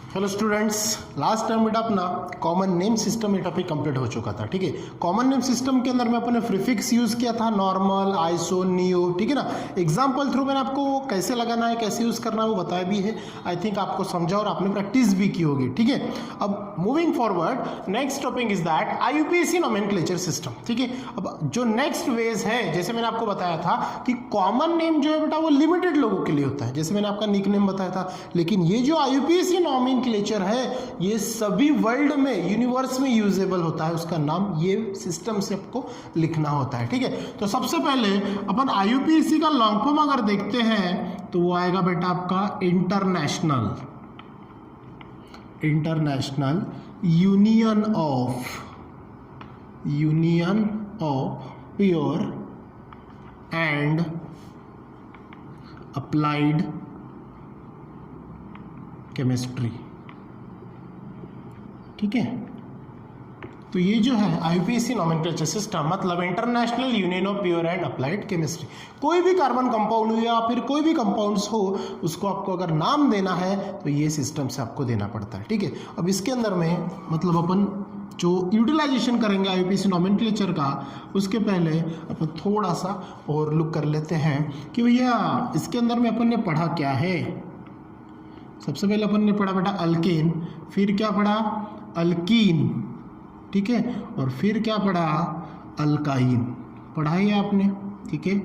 Hello students, last time बेटा अपना common name system ये टॉपिक कंप्लीट हो चुका था। ठीक है, कॉमन नेम सिस्टम के अंदर में अपने प्रीफिक्स यूज किया था, नॉर्मल, आइसो, नियो। ठीक है ना, एग्जाम्पल थ्रू मैंने आपको कैसे लगाना है, कैसे यूज करना है वो बताया भी है। आई थिंक आपको समझा और आपने प्रैक्टिस भी की होगी। ठीक है, अब moving forward next topic is that IUPAC nomenclature system. ठीक है, अब जो नेक्स्ट वेज है, जैसे मैंने आपको बताया था कि कॉमन नेम जो है बेटा वो लिमिटेड लोगों के लिए होता है, जैसे मैंने आपका निक नेम बताया था। लेकिन ये जो आईयूपीएसी नोमेनक्लेचर है ये सभी वर्ल्ड में, यूनिवर्स में यूजेबल होता है। उसका नाम ये सिस्टम से आपको लिखना होता है। ठीक है, तो सबसे पहले अपन आईयूपीएसी का लॉन्ग फॉर्म अगर देखते हैं तो वो आएगा बेटा आपका international union of pure and applied chemistry. ठीक है, तो ये जो है आईयूपीएसी नोमेनक्लेचर सिस्टम मतलब international union of pure and applied chemistry. कोई भी कार्बन कंपाउंड हो या फिर कोई भी कंपाउंड्स हो, उसको आपको अगर नाम देना है तो ये सिस्टम से आपको देना पड़ता है। ठीक है, अब इसके अंदर में मतलब अपन जो यूटिलाइजेशन करेंगे आईयूपीएसी नोमेनक्लेचर का, उसके पहले अपन थोड़ा सा और लुक कर लेते हैं कि भैया इसके अंदर में अपन ने पढ़ा क्या है। सबसे पहले अपन ने पढ़ा बेटा अल्केन, फिर क्या पढ़ा अल्कीन, ठीक है, और फिर क्या पढ़ा अल्काइन। पढ़ा है आपने। ठीक है,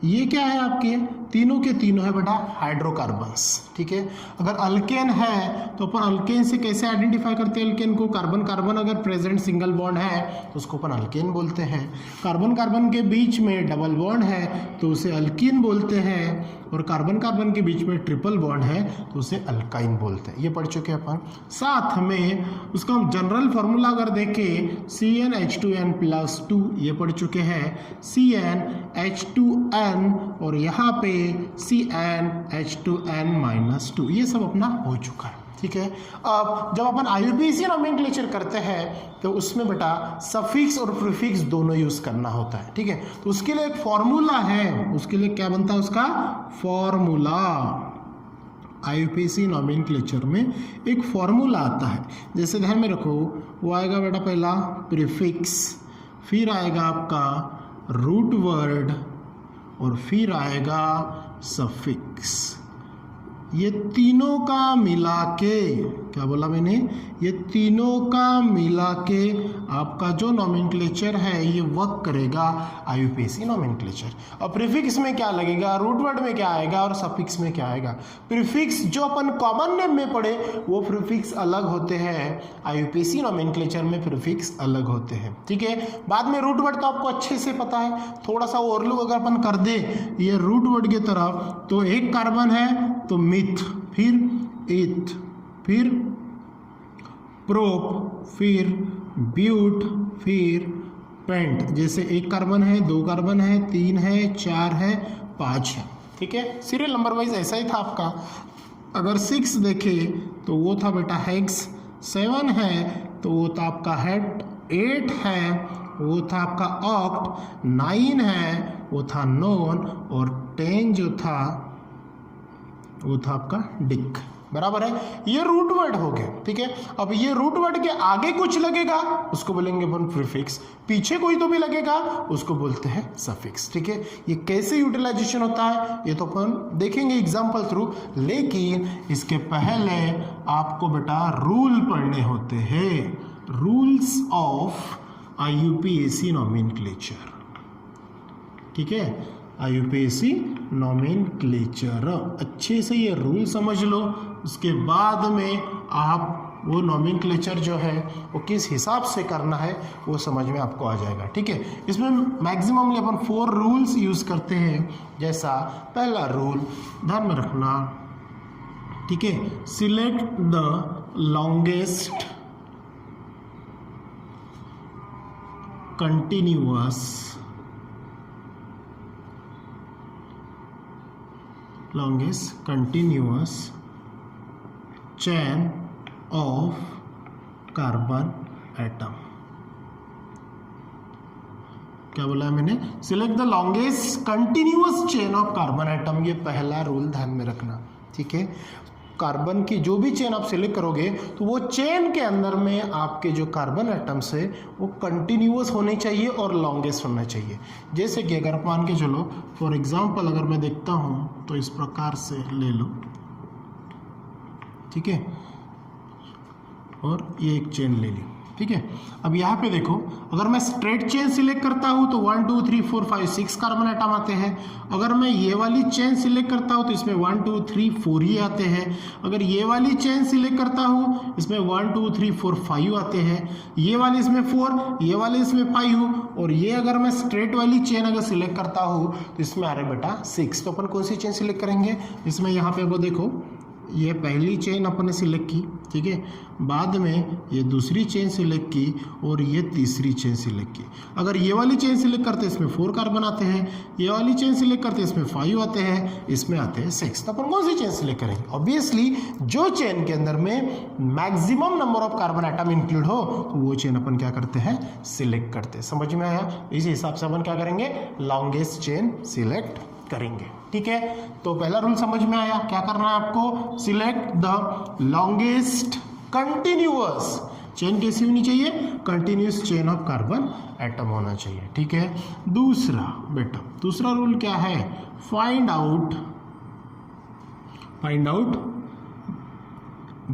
ये क्या है आपके तीनों के तीनों है बेटा हाइड्रोकार्बन्स। ठीक है, अगर अल्केन है तो अपन अल्केन से कैसे आइडेंटिफाई करते हैं अल्केन को? कार्बन कार्बन अगर प्रेजेंट सिंगल बॉन्ड है तो उसको अपन अल्केन बोलते हैं। कार्बन कार्बन के बीच में डबल बॉन्ड है तो उसे अल्कीन बोलते हैं, और कार्बन कार्बन के बीच में ट्रिपल बॉन्ड है तो उसे अल्काइन बोलते हैं। ये पढ़ चुके हैं अपन। साथ में उसका हम जनरल फार्मूला अगर देखें CnH2n+2, ये पढ़ चुके हैं CnH2n, और यहाँ पे CnH2n-2, ये सब अपना हो चुका है। ठीक है, अब जब अपन आईयूपीएसी नोमेनक्लेचर करते हैं तो उसमें बेटा सफिक्स और प्रीफिक्स दोनों यूज करना होता है। ठीक है, तो उसके लिए एक फॉर्मूला है, उसके लिए क्या बनता है उसका फॉर्मूला। आईयूपीएसी नोमेनक्लेचर में एक फॉर्मूला आता है, जैसे ध्यान में रखो, वो आएगा बेटा पहला प्रीफिक्स, फिर आएगा आपका रूट वर्ड, और फिर आएगा सफिक्स। ये तीनों का मिला के, क्या बोला मैंने, ये तीनों का मिला के आपका जो नोमेनक्लेचर है ये वर्क करेगा आईयूपीएसी नोमेनक्लेचर। अब प्रीफिक्स में क्या लगेगा, रूट वर्ड में क्या आएगा, और सफिक्स में क्या आएगा। प्रीफिक्स जो अपन कॉमन नेम में पढ़े वो प्रीफिक्स अलग होते हैं, आईयूपीएसी नोमेनक्लेचर में प्रीफिक्स अलग होते हैं। ठीक है, बाद में रूट वर्ड तो आपको अच्छे से पता है, थोड़ा सा ओवरलुक अगर अपन कर दे ये रूट वर्ड की तरफ, तो एक कार्बन है तो मिथ, फिर इथ, फिर प्रोप, फिर ब्यूट, फिर पेंट। जैसे एक कार्बन है, दो कार्बन है, तीन है, चार है, पाँच है। ठीक है, सीरियल नंबर वाइज ऐसा ही था आपका। अगर 6 देखे तो वो था बेटा हेक्स, 7 है तो वो था आपका हेट, 8 है वो था आपका ऑक्ट, 9 है वो था नोन, और 10 जो था वो था आपका डिक। बराबर है, ये रूट वर्ड हो गए। ठीक है, अब ये रूट वर्ड के आगे कुछ लगेगा उसको बोलेंगे अपन प्रीफिक्स, पीछे कोई तो भी लगेगा उसको बोलते हैं सफिक्स। ठीक है, ये कैसे यूटिलाइजेशन होता है ये तो अपन देखेंगे एग्जांपल थ्रू, लेकिन इसके पहले आपको बेटा रूल पढ़ने होते हैं, रूल्स ऑफ आईयूपीएसी नोमेनक्लेचर। ठीक है, आईयूपीएसी नोमेनक्लेचर अच्छे से ये रूल समझ लो, उसके बाद में आप वो नोमेनक्लेचर जो है वो किस हिसाब से करना है वो समझ में आपको आ जाएगा। ठीक है, इसमें मैक्सिममली अपन 4 रूल्स यूज करते हैं। जैसा पहला रूल ध्यान में रखना, ठीक है, select the longest continuous chain of carbon atom. क्या बोला है मैंने? Select the longest continuous chain of carbon atom. ये पहला रूल ध्यान में रखना। ठीक है। कार्बन की जो भी चेन आप सिलेक्ट करोगे तो वो चेन के अंदर में आपके जो कार्बन एटम्स है वो कंटिन्यूअस होने चाहिए और लॉन्गेस्ट होना चाहिए। जैसे कि अगर मान के चलो फॉर एग्जांपल अगर मैं देखता हूँ तो इस प्रकार से ले लो, ठीक है, और ये एक चेन ले ली, ठीक है। अब यहाँ पे देखो अगर मैं स्ट्रेट चेन सिलेक्ट करता हूँ तो 1 2 3 4 5 6 कार्बन एटम आते हैं। अगर मैं ये वाली चेन सिलेक्ट करता हूँ तो इसमें 1 2 3 4 ही आते हैं। अगर ये वाली चेन सिलेक्ट करता हूँ इसमें 1 2 3 4 5 आते हैं। ये वाली इसमें 4, ये वाली इसमें 5 और ये अगर मैं स्ट्रेट वाली चेन अगर सिलेक्ट करता हूँ तो इसमें आ रहा है बेटा 6। तो अपन कौन सी चेन सिलेक्ट करेंगे? इसमें यहाँ पे वो देखो ये पहली चेन अपन ने सिलेक्ट की, ठीक है, बाद में ये दूसरी चेन सिलेक्ट की और ये तीसरी चेन सिलेक्ट की। अगर ये वाली चेन सिलेक्ट करते हैं इसमें 4 कार्बन आते हैं, ये वाली चेन सिलेक्ट करते हैं इसमें 5 आते हैं, इसमें आते हैं 6। तो अपन कौन सी चेन सिलेक्ट करेंगे? ऑब्वियसली जो चेन के अंदर में maximum number of carbon atom include हो तो वो चेन अपन क्या करते हैं? सिलेक्ट करते हैं। समझ में आया? इसी हिसाब से अपन क्या करेंगे? लॉन्गेस्ट चेन सिलेक्ट करेंगे, ठीक है। तो पहला रूल समझ में आया, क्या करना है आपको? Select the longest continuous chain. कैसी होनी चाहिए? Continuous chain of carbon atom होना चाहिए, ठीक है। दूसरा बेटा, दूसरा रूल क्या है? फाइंड आउट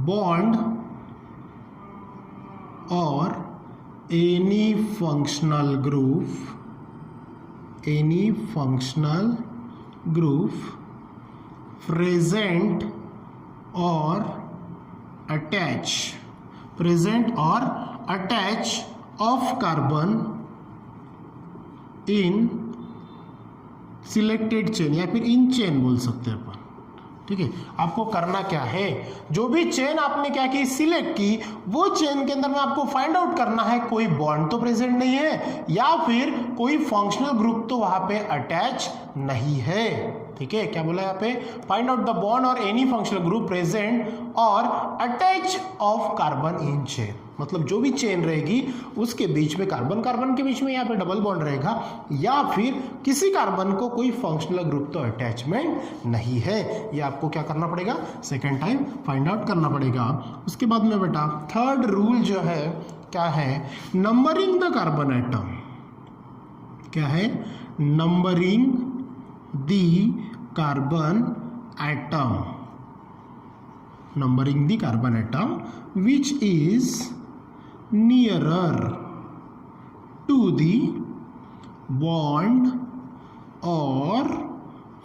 बॉन्ड और any functional group present or attach of carbon in selected chain या फिर इन चेन बोल सकते हैं अपन, ठीक है। आपको करना क्या है? जो भी चेन आपने क्या की? सिलेक्ट की, वो चेन के अंदर में आपको फाइंड आउट करना है कोई बॉन्ड तो प्रेजेंट नहीं है या फिर कोई फंक्शनल ग्रुप तो वहां पे अटैच नहीं है, ठीक है। क्या बोला यहाँ पे? फाइंड आउट द बॉन्ड और एनी फंक्शनल ग्रुप प्रेजेंट और attach of carbon in chain. मतलब जो भी चेन रहेगी उसके बीच में कार्बन के बीच में यहाँ पे डबल बॉन्ड रहेगा या फिर किसी कार्बन को कोई फंक्शनल ग्रुप तो अटैचमेंट नहीं है। ये आपको क्या करना पड़ेगा? सेकेंड टाइम फाइंड आउट करना पड़ेगा। उसके बाद में बेटा थर्ड रूल जो है क्या है? Numbering the carbon atom. क्या है? Numbering the carbon atom which is nearer to the bond or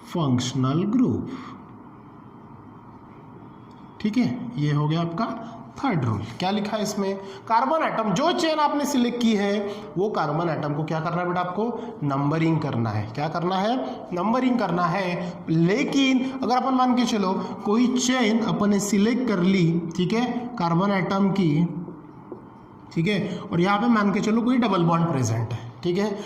functional group, ठीक है। ये हो गया आपका थर्ड रूल। क्या लिखा है इसमें? कार्बन एटम, जो चेन आपने सिलेक्ट की है वो कार्बन एटम को क्या करना है बेटा? आपको नंबरिंग करना है। क्या करना है? नंबरिंग करना है। लेकिन अगर अपन मान के चलो कोई चेन अपन ने सिलेक्ट कर ली, ठीक है, कार्बन एटम की, ठीक है, और यहाँ पे मान के चलो कोई डबल बॉन्ड प्रेजेंट है, ठीक है,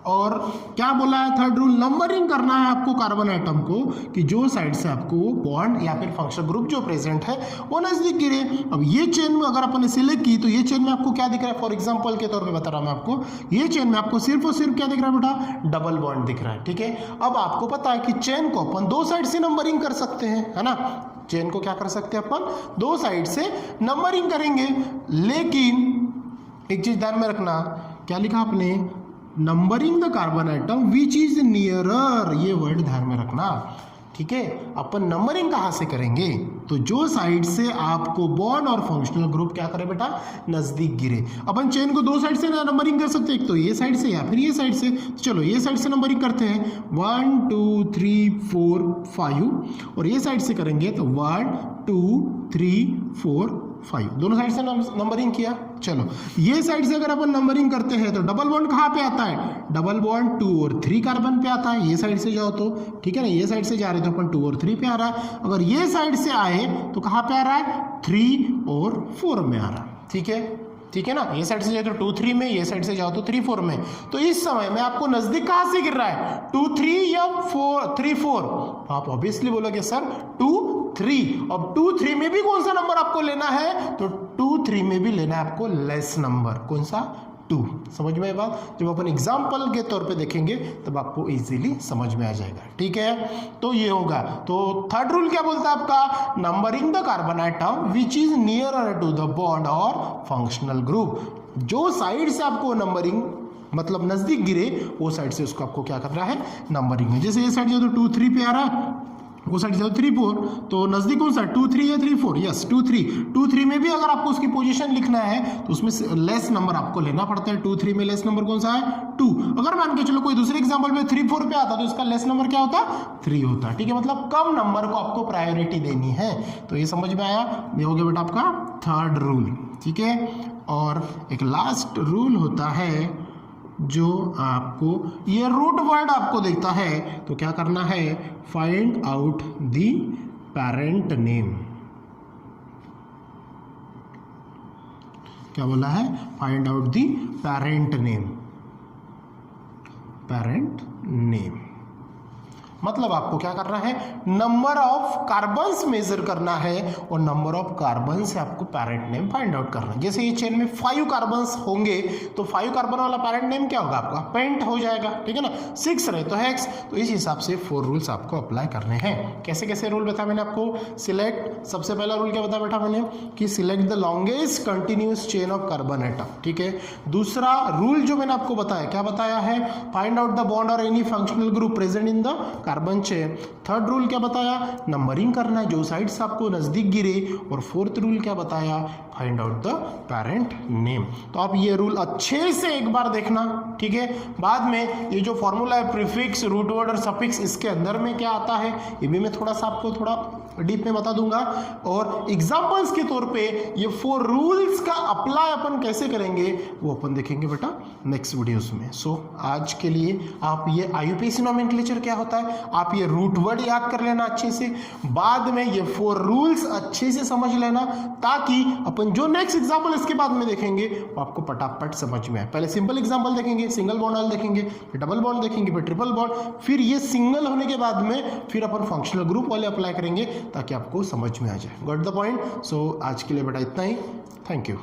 और क्या बोला है थर्ड रूल? नंबरिंग करना है आपको कार्बन एटम को कि जो साइड से आपको बॉन्ड या फिर फंक्शनल ग्रुप जो प्रेजेंट है वो नजदीक गिरे। अब ये चेन में अगर अपन ने सिलेक्ट की तो ये चेन में आपको क्या दिख रहा है? फॉर एग्जांपल के तौर पे बता रहा हूं मैं आपको, ये चेन में आपको सिर्फ और सिर्फ क्या दिख रहा है बेटा? डबल बॉन्ड दिख रहा है, ठीक है। अब आपको पता है कि चेन को अपन दो साइड से नंबरिंग कर सकते हैं, है ना। चेन को क्या कर सकते हैं अपन? दो साइड से नंबरिंग करेंगे। लेकिन एक चीज ध्यान में रखना, क्या लिखा आपने? Numbering the carbon atom which is nearer, ये वर्ड ध्यान में रखना, ठीक है। अपन नंबरिंग कहाँ से करेंगे? तो जो साइड से आपको बॉन्ड और फंक्शनल ग्रुप क्या करे बेटा? नजदीक गिरे। अपन चेन को दो साइड से नंबरिंग कर सकते हैं, एक तो ये साइड से या फिर ये साइड से। तो चलो ये साइड से नंबरिंग करते हैं, 1 2 3 4 5, और ये साइड से करेंगे तो 1 2 3 4 5, दोनों साइड से नंबरिंग किया। चलो ये साइड से अगर अपन नंबरिंग करते हैं तो डबल बॉन्ड कहाँ पे आता है? डबल बॉन्ड 2 और 3 कार्बन पे आता है। ये साइड से जाओ तो, ठीक है ना, ये साइड से जा रहे तो अपन 2 और 3 पे आ रहा है। अगर ये साइड से आए तो कहाँ पे आ रहा है? 3 और 4 में आ रहा है, ठीक है, ठीक है ना। ये साइड से जाओ तो 2 3 में, ये साइड से जाओ तो 3 4 में। तो इस समय में आपको नजदीक कहाँ से गिर रहा है? 2 3 या 3 4? आप ऑब्वियसली बोलोगे सर 2 3। अब 2 3 में भी कौन सा नंबर आपको लेना है? तो 2 3 में भी लेना है आपको लेस नंबर। कौन सा? 2। समझ में आए बात? जब अपन एग्जाम्पल के तौर पे देखेंगे तब आपको इजीली समझ में आ जाएगा। ठीक है, तो ये होगा। तो थर्ड रूल क्या बोलता है आपका? Numbering the carbon atom which is nearer to the bond और फंक्शनल ग्रुप। जो साइड से आपको नंबरिंग मतलब नजदीक गिरे वो साइड से उसको आपको क्या करना है? नंबरिंग है। जैसे ये साइड जो तो 2 3 पे आ रहा है, वो साइड जाओ 3 4, तो नजदीक कौन सा 2 3 या 3 4? यस 2 3 में भी अगर आपको उसकी पोजीशन लिखना है तो उसमें लेस नंबर आपको लेना पड़ता है। 2 3 में लेस नंबर कौन सा है? 2। अगर मान के चलो कोई दूसरे एग्जांपल में 3 4 पे आता तो इसका लेस नंबर क्या होता? 3 होता। ठीक है, मतलब कम नंबर को आपको प्रायोरिटी देनी है। तो ये समझ में आया? ये हो गया बेटा आपका थर्ड रूल। ठीक है, और एक लास्ट रूल होता है जो आपको ये रूट वर्ड आपको देखता है तो क्या करना है? Find out the parent name. क्या बोला है? Find out the parent name. Parent name मतलब आपको क्या करना है? नंबर ऑफ कार्बन्स मेजर करना है और नंबर ऑफ कार्बन से आपको पेरेंट नेम फाइंड आउट करना है। जैसे ये चेन में 5 कार्बन्स होंगे तो 5 कार्बन वाला पेरेंट नेम क्या होगा? आपका पेंट हो जाएगा। ठीक है ना, 6 रहे तो हेक्स। तो इस हिसाब से 4 रूल्स आपको अप्लाई करने हैं। कैसे कैसे रूल बताया मैंने आपको? सिलेक्ट, सबसे पहला रूल क्या बताया बेटा मैंने कि select the longest continuous chain of carbon atom. ठीक है, दूसरा रूल जो मैंने आपको बताया क्या बताया है? फाइंड आउट द बॉन्ड और any functional group present in the carbon chain. Third rule क्या बताया? नंबरिंग करना है जो साइड से आपको नजदीक गिरे। और फोर्थ रूल क्या बताया? Find out the parent name. तो आप ये रूल अच्छे से एक बार देखना। ठीक है, बाद में ये जो फॉर्मूला है प्रीफिक्स, रूट वर्ड और सफिक्स, इसके अंदर में क्या आता है ये भी मैं थोड़ा सा आपको थोड़ा डीप में बता दूंगा। और एग्जांपल्स के तौर पे ये 4 रूल्स का अप्लाई अपन कैसे करेंगे वो अपन देखेंगे बेटा नेक्स्ट वीडियोस में। सो आज के लिए आप ये IUPAC नोमेनक्लेचर क्या होता है आप ये रूट वर्ड याद कर लेना अच्छे से। बाद में ये 4 रूल्स अच्छे से समझ लेना ताकि अपन जो नेक्स्ट एग्जांपल इसके बाद में देखेंगे वो आपको फटाफट समझ में आए। पहले सिंपल एग्जांपल देखेंगे, सिंगल बॉन्ड वाले देखेंगे, फिर डबल बॉन्ड देखेंगे, फिर ट्रिपल बॉन्ड, फिर ये सिंगल होने के बाद में फिर अपन फंक्शनल ग्रुप वाले अप्लाई करेंगे ताकि आपको समझ में आ जाए। Got the point? सो आज के लिए बेटा इतना ही। Thank you.